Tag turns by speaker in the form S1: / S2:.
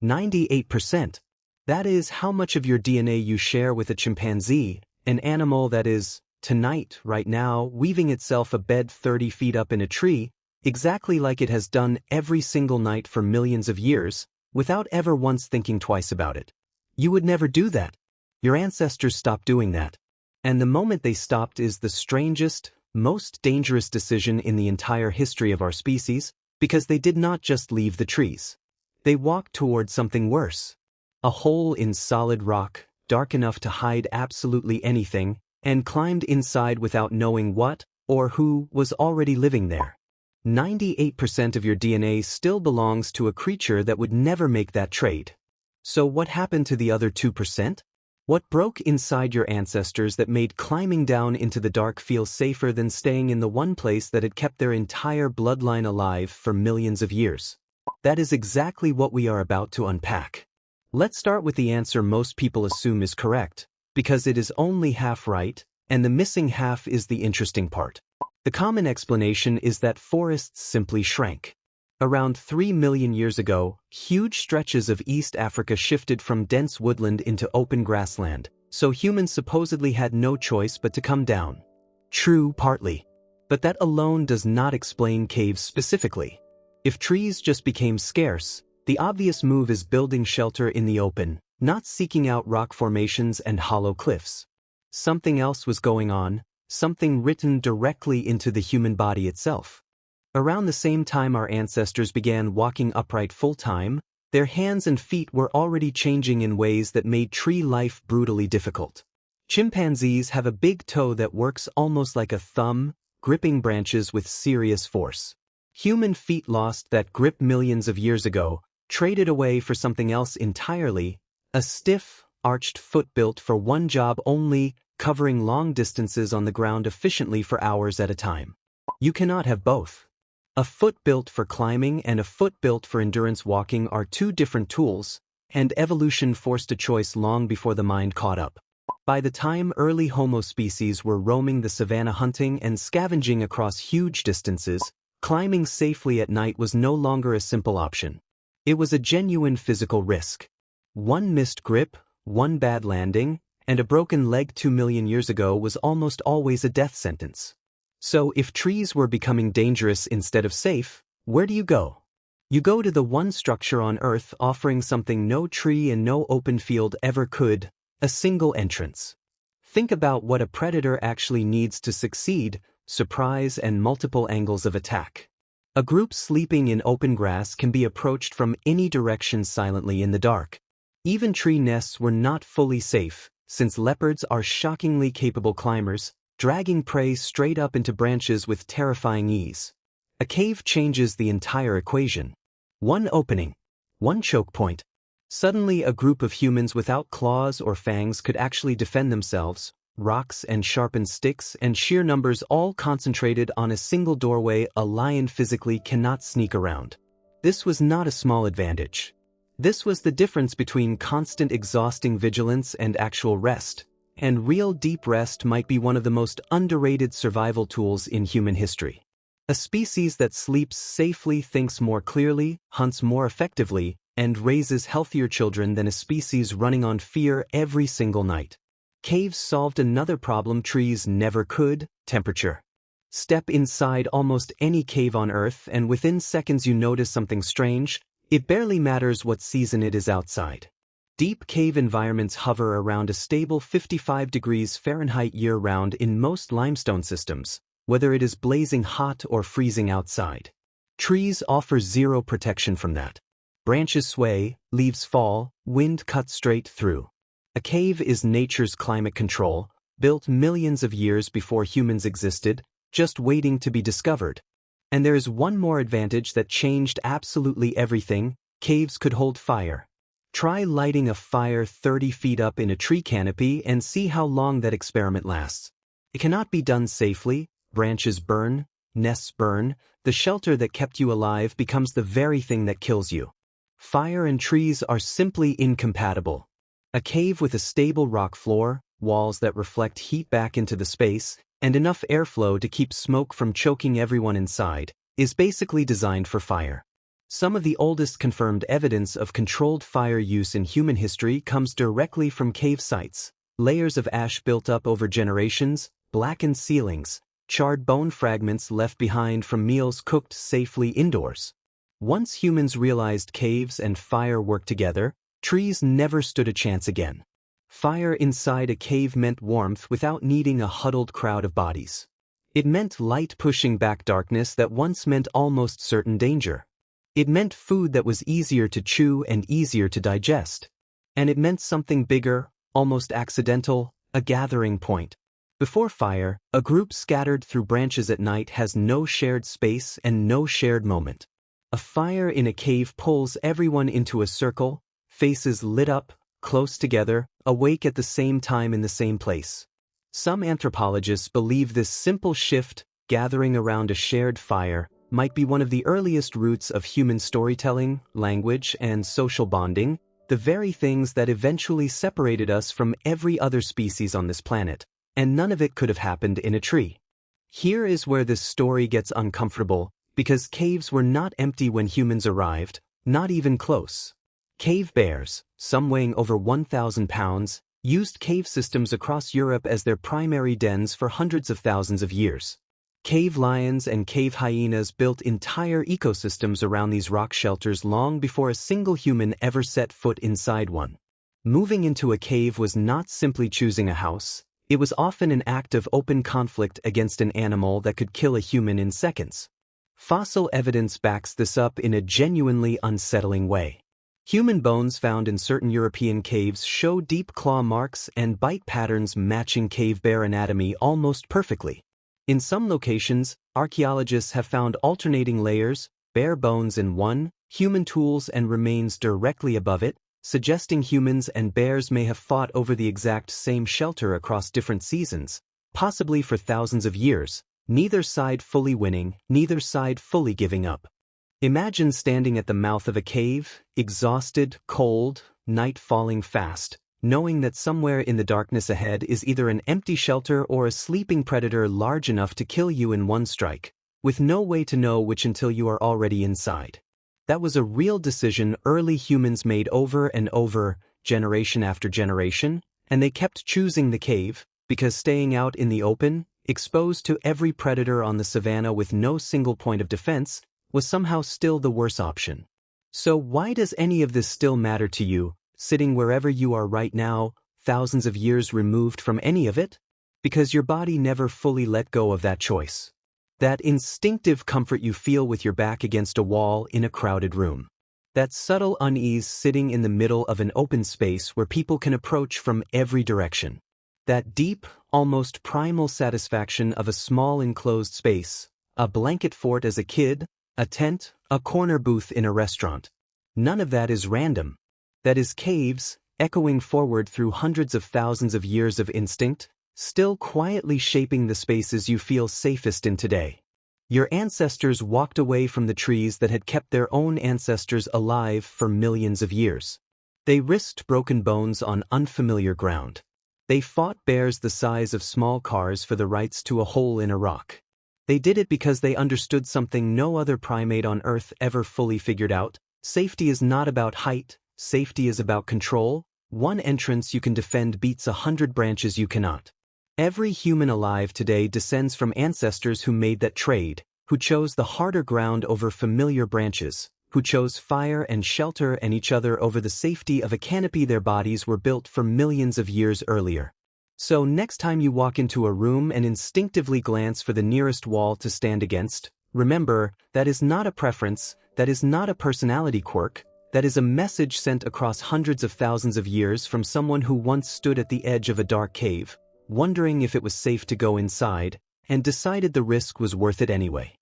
S1: 98%. That is how much of your DNA you share with a chimpanzee, an animal that is, tonight, right now, weaving itself a bed 30 feet up in a tree, exactly like it has done every single night for millions of years, without ever once thinking twice about it. You would never do that. Your ancestors stopped doing that. And the moment they stopped is the strangest, most dangerous decision in the entire history of our species, because they did not just leave the trees. They walked toward something worse. A hole in solid rock, dark enough to hide absolutely anything, and climbed inside without knowing what, or who, was already living there. 98% of your DNA still belongs to a creature that would never make that trade. So what happened to the other 2%? What broke inside your ancestors that made climbing down into the dark feel safer than staying in the one place that had kept their entire bloodline alive for millions of years? That is exactly what we are about to unpack. Let's start with the answer most people assume is correct, because it is only half right, and the missing half is the interesting part. The common explanation is that forests simply shrank. Around 3 million years ago, huge stretches of East Africa shifted from dense woodland into open grassland, so humans supposedly had no choice but to come down. True, partly. But that alone does not explain caves specifically. If trees just became scarce, the obvious move is building shelter in the open, not seeking out rock formations and hollow cliffs. Something else was going on, something written directly into the human body itself. Around the same time our ancestors began walking upright full-time, their hands and feet were already changing in ways that made tree life brutally difficult. Chimpanzees have a big toe that works almost like a thumb, gripping branches with serious force. Human feet lost that grip millions of years ago, traded away for something else entirely, a stiff, arched foot built for one job only, covering long distances on the ground efficiently for hours at a time. You cannot have both. A foot built for climbing and a foot built for endurance walking are two different tools, and evolution forced a choice long before the mind caught up. By the time early Homo species were roaming the savanna hunting and scavenging across huge distances, climbing safely at night was no longer a simple option. It was a genuine physical risk. One missed grip, one bad landing, and a broken leg 2 million years ago was almost always a death sentence. So if trees were becoming dangerous instead of safe, where do you go? You go to the one structure on Earth offering something no tree and no open field ever could, a single entrance. Think about what a predator actually needs to succeed: surprise and multiple angles of attack. A group sleeping in open grass can be approached from any direction silently in the dark. Even tree nests were not fully safe, since leopards are shockingly capable climbers, dragging prey straight up into branches with terrifying ease. A cave changes the entire equation. One opening, one choke point. Suddenly a group of humans without claws or fangs could actually defend themselves, rocks and sharpened sticks and sheer numbers all concentrated on a single doorway a lion physically cannot sneak around. This was not a small advantage. This was the difference between constant exhausting vigilance and actual rest. And real deep rest might be one of the most underrated survival tools in human history. A species that sleeps safely thinks more clearly, hunts more effectively, and raises healthier children than a species running on fear every single night. Caves solved another problem trees never could: temperature. Step inside almost any cave on Earth and within seconds you notice something strange. It barely matters what season it is outside. Deep cave environments hover around a stable 55 degrees Fahrenheit year-round in most limestone systems, whether it is blazing hot or freezing outside. Trees offer zero protection from that. Branches sway, leaves fall, wind cuts straight through. A cave is nature's climate control, built millions of years before humans existed, just waiting to be discovered. And there is one more advantage that changed absolutely everything: caves could hold fire. Try lighting a fire 30 feet up in a tree canopy and see how long that experiment lasts. It cannot be done safely. Branches burn, nests burn, the shelter that kept you alive becomes the very thing that kills you. Fire and trees are simply incompatible. A cave with a stable rock floor, walls that reflect heat back into the space, and enough airflow to keep smoke from choking everyone inside, is basically designed for fire. Some of the oldest confirmed evidence of controlled fire use in human history comes directly from cave sites. Layers of ash built up over generations, blackened ceilings, charred bone fragments left behind from meals cooked safely indoors. Once humans realized caves and fire worked together, trees never stood a chance again. Fire inside a cave meant warmth without needing a huddled crowd of bodies. It meant light pushing back darkness that once meant almost certain danger. It meant food that was easier to chew and easier to digest. And it meant something bigger, almost accidental, a gathering point. Before fire, a group scattered through branches at night has no shared space and no shared moment. A fire in a cave pulls everyone into a circle, faces lit up, close together, awake at the same time in the same place. Some anthropologists believe this simple shift, gathering around a shared fire, might be one of the earliest roots of human storytelling, language, and social bonding, the very things that eventually separated us from every other species on this planet, and none of it could have happened in a tree. Here is where this story gets uncomfortable, because caves were not empty when humans arrived, not even close. Cave bears, some weighing over 1,000 pounds, used cave systems across Europe as their primary dens for hundreds of thousands of years. Cave lions and cave hyenas built entire ecosystems around these rock shelters long before a single human ever set foot inside one. Moving into a cave was not simply choosing a house, it was often an act of open conflict against an animal that could kill a human in seconds. Fossil evidence backs this up in a genuinely unsettling way. Human bones found in certain European caves show deep claw marks and bite patterns matching cave bear anatomy almost perfectly. In some locations, archaeologists have found alternating layers, bare bones in one, human tools and remains directly above it, suggesting humans and bears may have fought over the exact same shelter across different seasons, possibly for thousands of years, neither side fully winning, neither side fully giving up. Imagine standing at the mouth of a cave, exhausted, cold, night falling fast, knowing that somewhere in the darkness ahead is either an empty shelter or a sleeping predator large enough to kill you in one strike, with no way to know which until you are already inside. That was a real decision early humans made over and over, generation after generation, and they kept choosing the cave, because staying out in the open, exposed to every predator on the savanna with no single point of defense, was somehow still the worse option. So why does any of this still matter to you, sitting wherever you are right now, thousands of years removed from any of it? Because your body never fully let go of that choice. That instinctive comfort you feel with your back against a wall in a crowded room. That subtle unease sitting in the middle of an open space where people can approach from every direction. That deep, almost primal satisfaction of a small enclosed space, a blanket fort as a kid, a tent, a corner booth in a restaurant. None of that is random. That is caves, echoing forward through hundreds of thousands of years of instinct, still quietly shaping the spaces you feel safest in today. Your ancestors walked away from the trees that had kept their own ancestors alive for millions of years. They risked broken bones on unfamiliar ground. They fought bears the size of small cars for the rights to a hole in a rock. They did it because they understood something no other primate on Earth ever fully figured out. Safety is not about height, safety is about control. One entrance you can defend beats 100 branches you cannot. Every human alive today descends from ancestors who made that trade, who chose the harder ground over familiar branches, who chose fire and shelter and each other over the safety of a canopy their bodies were built for millions of years earlier. So next time you walk into a room and instinctively glance for the nearest wall to stand against, remember, that is not a preference, that is not a personality quirk, that is a message sent across hundreds of thousands of years from someone who once stood at the edge of a dark cave, wondering if it was safe to go inside, and decided the risk was worth it anyway.